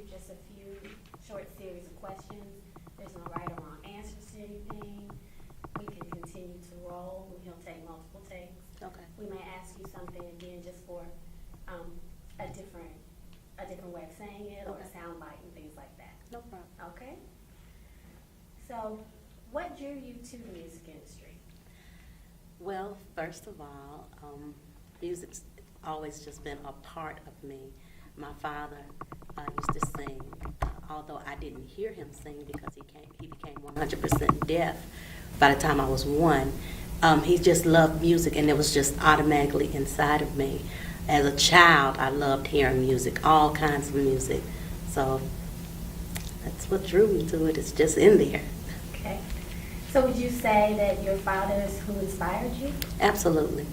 you just a few short series of questions. There's no right or wrong answers to anything. We can continue to roll. He'll take multiple takes. Okay. We may ask you something again just for a different way of saying it, or a sound bite and things like that. No problem. Okay? So, what drew you to the music industry? Well, first of all, music's always just been a part of me. My father used to sing, although I didn't hear him sing because he became 100% deaf by the time I was 1. He just loved music, and it was just automatically inside of me. As a child, I loved hearing music, all kinds of music. So that's what drew me to it. It's just in there. Okay. So would you say that your father is who inspired you? Absolutely.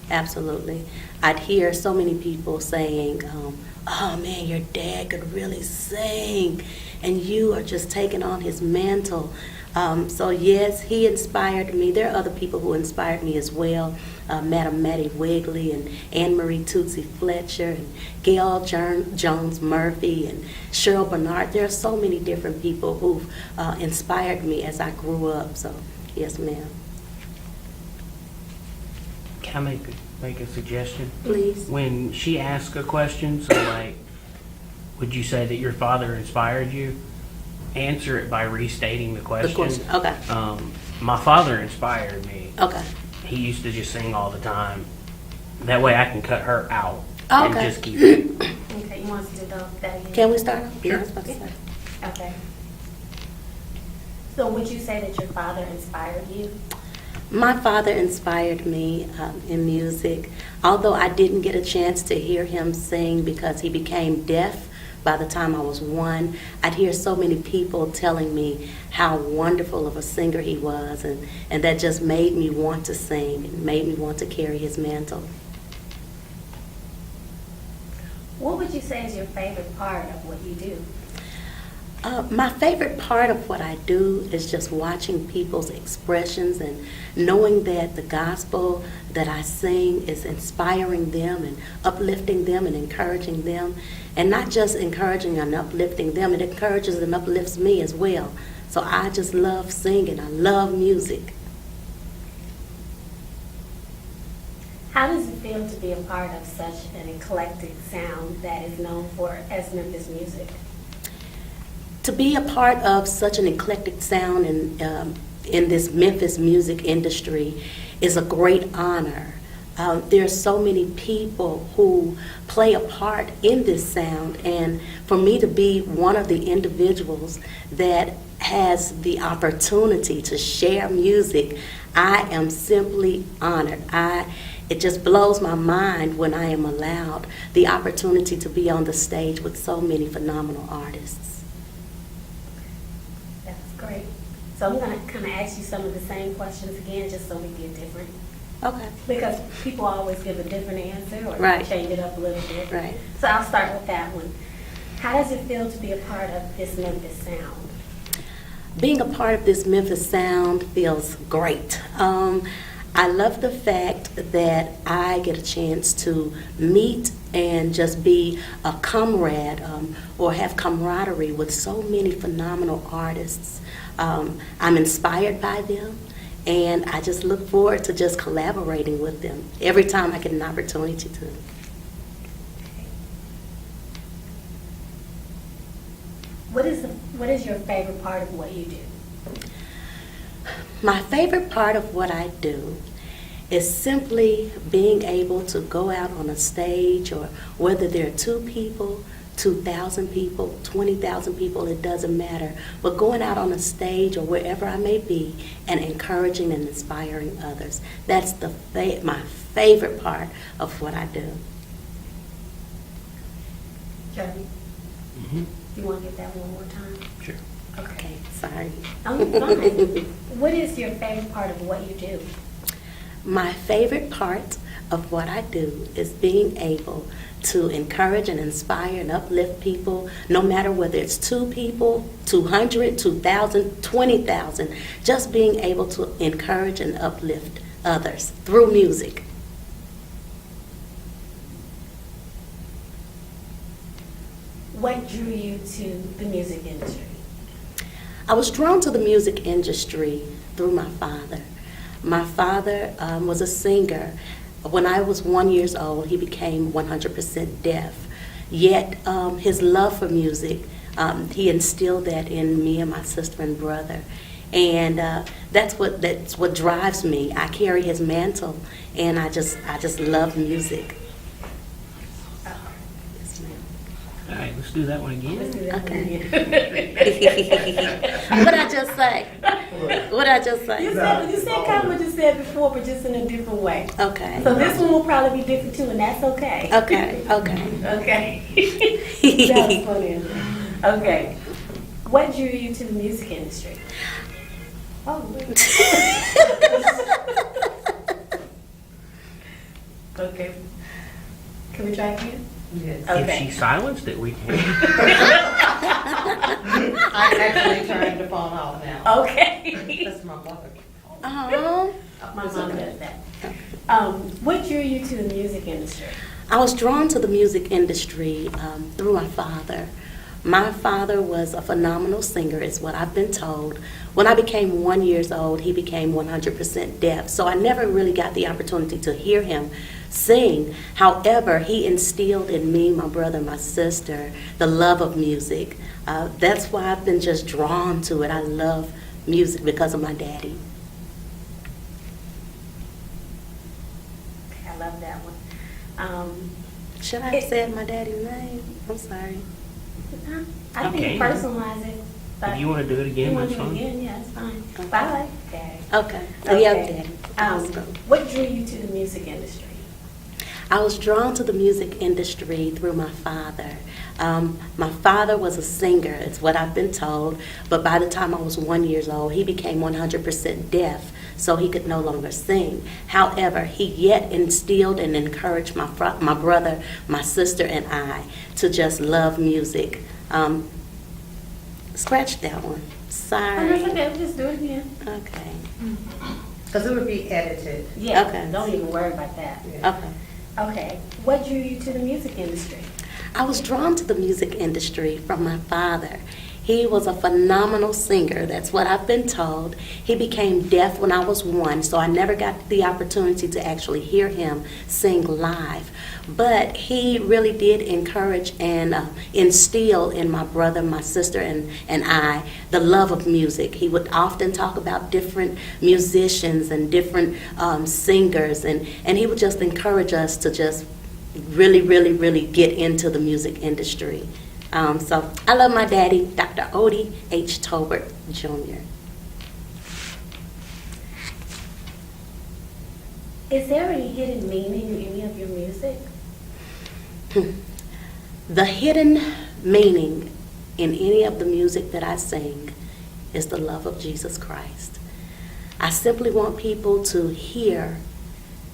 Absolutely. I'd hear so many people saying, oh man, your dad could really sing, and you are just taking on his mantle. So yes, he inspired me. There are other people who inspired me as well. Madam Mattie Wigley and Anne Marie Tootsie Fletcher and Gail Jones Murphy and Cheryl Bernard. There are so many different people who've inspired me as I grew up. So yes, ma'am. Can I make a suggestion? Please. When she asks a question, so like, would you say that your father inspired you? Answer it by restating the question. The question. Okay. My father inspired me. Okay. He used to just sing all the time. That way I can cut her out Okay. and just keep it. Okay, you want us to do that again? Can we start? Sure. Yeah, I was about to say. Okay. So would you say that your father inspired you? My father inspired me in music. Although I didn't get a chance to hear him sing because he became deaf by the time I was 1, I'd hear so many people telling me how wonderful of a singer he was, and that just made me want to sing and made me want to carry his mantle. What would you say is your favorite part of what you do? My favorite part of what I do is just watching people's expressions and knowing that the gospel that I sing is inspiring them and uplifting them and encouraging them. And not just encouraging and uplifting them, it encourages and uplifts me as well. So I just love singing. I love music. How does it feel to be a part of such an eclectic sound that is known for as Memphis music? To be a part of such an eclectic sound in this Memphis music industry is a great honor. There are so many people who play a part in this sound, and for me to be one of the individuals that has the opportunity to share music, I am simply honored. It just blows my mind when I am allowed the opportunity to be on the stage with so many phenomenal artists. That's great. So I'm going to kind of ask you some of the same questions again, just so we get different. Okay. Because people always give a different answer or Right. change it up a little bit. Right. So I'll start with that one. How does it feel to be a part of this Memphis sound? Being a part of this Memphis sound feels great. I love the fact that I get a chance to meet and just be a comrade or have camaraderie with so many phenomenal artists. I'm inspired by them, and I just look forward to just collaborating with them every time I get an opportunity to. What is your favorite part of what you do? My favorite part of what I do is simply being able to go out on a stage, or whether there are 2 people, 2,000 people, 20,000 people, it doesn't matter. But going out on a stage or wherever I may be and encouraging and inspiring others. That's my favorite part of what I do. Jeremy, Mm-hmm. you want to get that one more time? Sure. Okay, sorry. Oh, fine. What is your favorite part of what you do? My favorite part of what I do is being able to encourage and inspire and uplift people, no matter whether it's 2 people, 200, 2,000, 20,000, just being able to encourage and uplift others through music. What drew you to the music industry? I was drawn to the music industry through my father. My father was a singer. When I was 1 year old, he became 100% deaf. Yet his love for music, he instilled that in me and my sister and brother. And that's what drives me. I carry his mantle, and I just love music. Yes, ma'am. All right, let's do that one again. Okay. What I just say? What I just say? You said kind of what you said before, but just in a different way. Okay. So this one will probably be different too, and that's okay. Okay. Okay. Okay. That was funny. Okay. What drew you to the music industry? Oh, wait. Okay. Can we try again? Yes. If Okay. she silenced it, we can. I'm actually turning the phone off now. Okay. That's my mother. Oh. My mom does that. What drew you to the music industry? I was drawn to the music industry through my father. My father was a phenomenal singer, is what I've been told. When I became 1 year old, he became 100% deaf, so I never really got the opportunity to hear him sing. However, he instilled in me, my brother, my sister, the love of music. That's why I've been just drawn to it. I love music because of my daddy. Okay, I love that one. Should I have said my daddy's name? I'm sorry. I think Okay. personalize it. If you want to do it again, You want that's to do it fine. again? Yeah, it's fine. Okay. Bye. Okay. Okay. Yeah, Okay. daddy. What drew you to the music industry? I was drawn to the music industry through my father. My father was a singer, it's what I've been told, but by the time I was 1 year old, he became 100% deaf, so he could no longer sing. However, he yet instilled and encouraged my brother, my sister, and I to just love music. Scratch that one. Oh, Sorry. that's okay. We'll just do it again. Okay. Because it would be edited. Yeah. Okay. Don't even worry about that. Okay. Okay. What drew you to the music industry? I was drawn to the music industry from my father. He was a phenomenal singer, that's what I've been told. He became deaf when I was 1, so I never got the opportunity to actually hear him sing live. But he really did encourage and instill in my brother, my sister, and I the love of music. He would often talk about different musicians and different singers, and he would just encourage us to just really get into the music industry. So I love my daddy, Dr. Odie H. Tolbert, Jr. Is there any hidden meaning in any of your music? The hidden meaning in any of the music that I sing is the love of Jesus Christ. I simply want people to hear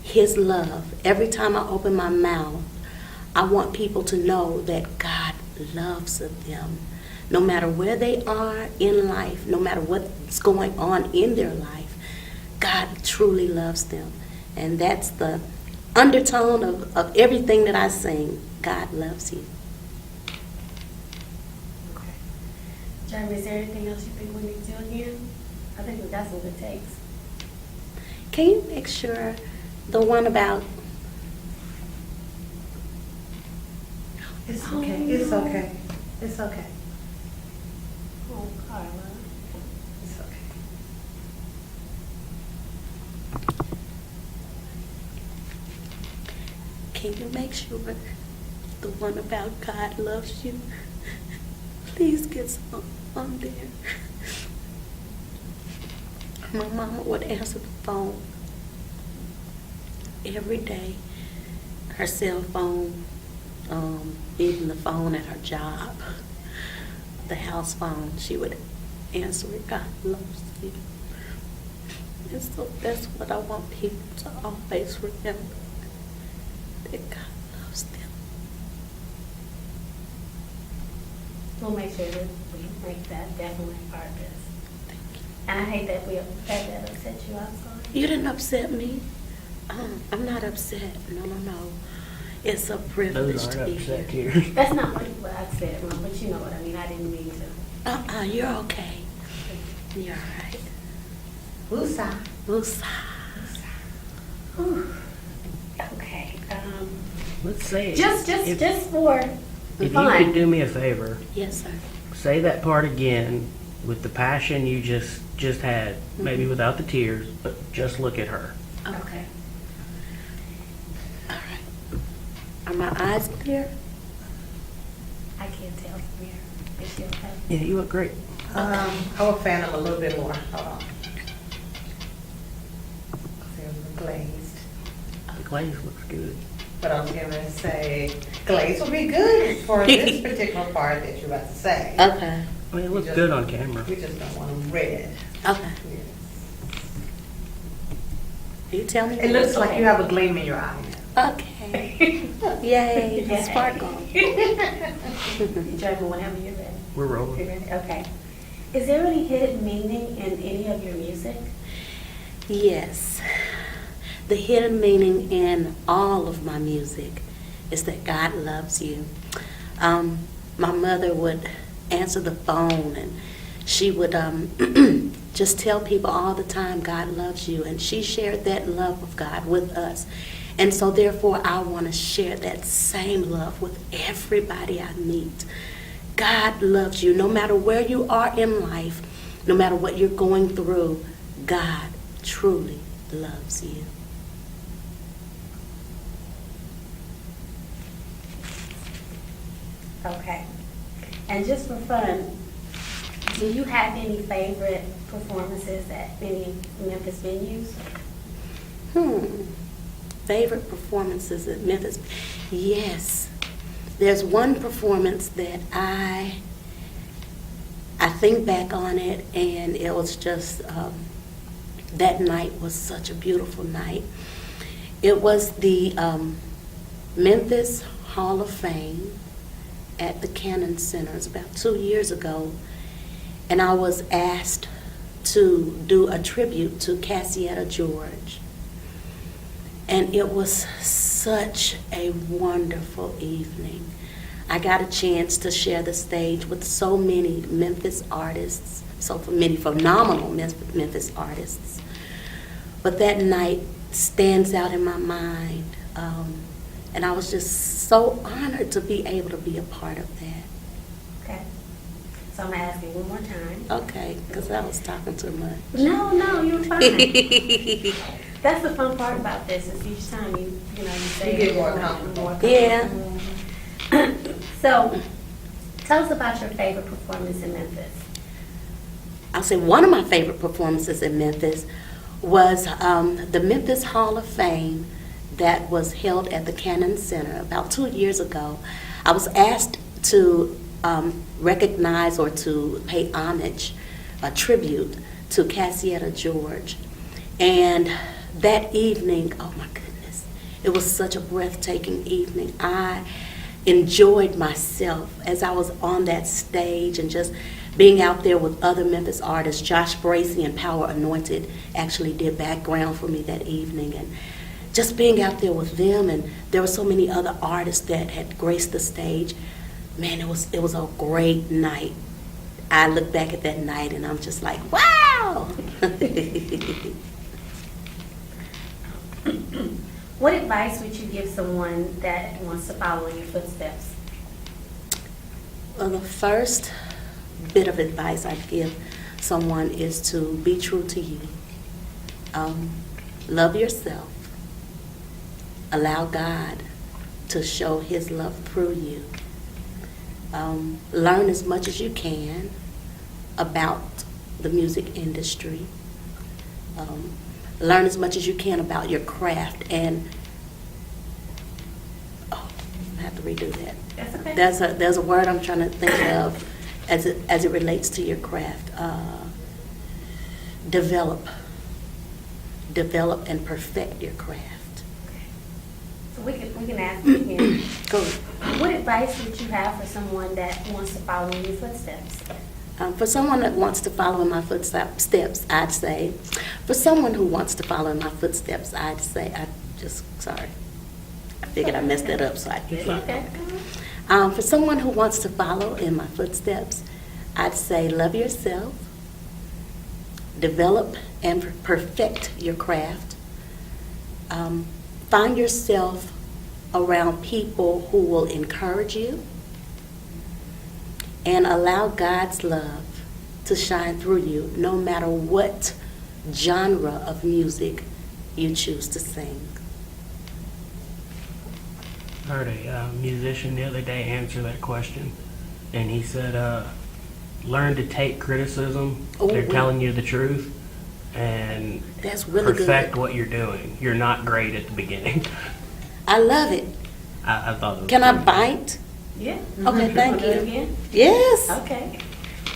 His love. Every time I open my mouth, I want people to know that God loves them. No matter where they are in life, no matter what's going on in their life, God truly loves them. And that's the undertone of everything that I sing. God loves you. Okay. Jeremy, is there anything else you think we need to do again? I think we got some good takes. Can you make sure the one about... It's okay. It's okay. It's okay. Oh, Carla. It's okay. Can you make sure the one about God loves you? Please get some on there. My mama would answer the phone every day. Her cell phone, even the phone at her job, the house phone, she would answer it, God loves you. And so that's what I want people to always remember, that God loves them. We'll make sure that we make that definitely part of this. Thank you. And I hate that that upset you. I'm sorry. You didn't upset me. I'm not upset. No. It's a privilege Those to aren't be here. upset tears. That's not what I said, wrong, but you know what I mean. I didn't mean to. You're okay. You're all right. Woosah. Woosah. Whew. Okay. Let's say it. Just for If fun. you could do me a favor, Yes, sir. say that part again with the passion you just had, maybe without the tears, but just look at her. Okay. All right. Are my eyes clear? I can't tell from here. Is she okay? Yeah, you look great. I will fan them a little bit more. Hold on. They're glazed. The glaze looks good. But I was going to say, glaze would be good for this particular part that you're about to say. Okay. I mean, it looks just- good on camera. We just don't want them red. Okay. Yes. You tell me. It looks like you have a gleam in your eye. Okay. Yay, the sparkle. Jeremy, whenever you're ready. We're You're rolling. ready? Okay. Is there any hidden meaning in any of your music? Yes. The hidden meaning in all of my music is that God loves you. My mother would answer the phone and she would just tell people all the time, God loves you. And she shared that love of God with us. And so therefore, I want to share that same love with everybody I meet. God loves you. No matter where you are in life, no matter what you're going through, God truly loves you. Okay. And just for fun, do you have any favorite performances at any Memphis venues? Favorite performances at Memphis? Yes. There's one performance that I think back on it, and it was just, that night was such a beautiful night. It was the Memphis Hall of Fame at the Cannon Center. It was about 2 years ago, and I was asked to do a tribute to Cassietta George. And it was such a wonderful evening. I got a chance to share the stage with so many Memphis artists, so many phenomenal Memphis artists. But that night stands out in my mind. And I was just so honored to be able to be a part of that. Okay. So I'm gonna ask you one more time. Okay, because I was talking too much. No, you're fine. That's the fun part about this, is each time you say You get it more comfortable. Yeah. So, tell us about your favorite performance in Memphis. I'll say one of my favorite performances in Memphis was the Memphis Hall of Fame that was held at the Cannon Center about 2 years ago. I was asked to recognize or to pay homage, a tribute to Cassietta George. And that evening, oh my goodness, it was such a breathtaking evening. I enjoyed myself as I was on that stage and just being out there with other Memphis artists. Josh Bracey and Power Anointed actually did background for me that evening, and just being out there with them, and there were so many other artists that had graced the stage. Man, it was a great night. I look back at that night and I'm just like, wow! What advice would you give someone that wants to follow in your footsteps? Well, the first bit of advice I'd give someone is to be true to you. Love yourself. Allow God to show His love through you. Learn as much as you can about the music industry. Learn as much as you can about your craft, and I have to redo that. That's okay. There's a word I'm trying to think of as it relates to your craft. Develop and perfect your craft. So we can ask you again. Go. What advice would you have for someone that wants to follow in your footsteps? For someone that wants to follow in my footsteps, I'd say, for someone who wants to follow in my footsteps, I'd say, figured I messed that up, so I It's can. okay. For someone who wants to follow in my footsteps, I'd say love yourself, develop and perfect your craft, find yourself around people who will encourage you, and allow God's love to shine through you no matter what genre of music you choose to sing. I heard a musician the other day answer that question, and he said, learn to take criticism. Oh, They're yeah. telling you the truth, and That's really perfect good. what you're doing. You're not great at the beginning. I love it. I thought it was Can I pretty bite? Yeah. Okay, thank Wanna do it you. again? Yes. Okay.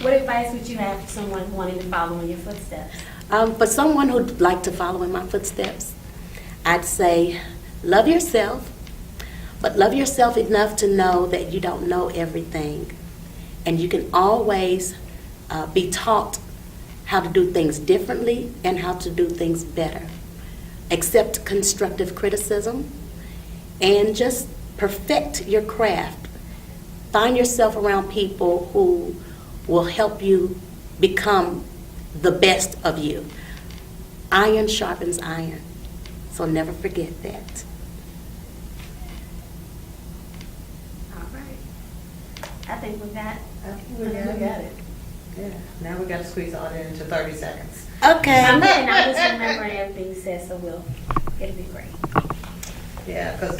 What advice would you have for someone wanting to follow in your footsteps? For someone who'd like to follow in my footsteps, I'd say love yourself, but love yourself enough to know that you don't know everything. And you can always be taught how to do things differently and how to do things better. Accept constructive criticism and just perfect your craft. Find yourself around people who will help you become the best of you. Iron sharpens iron, so never forget that. All right. I think we got it. Yeah, now we gotta squeeze all that into 30 seconds. Okay. I'm just remembering everything you said, so it'll be great. Yeah, because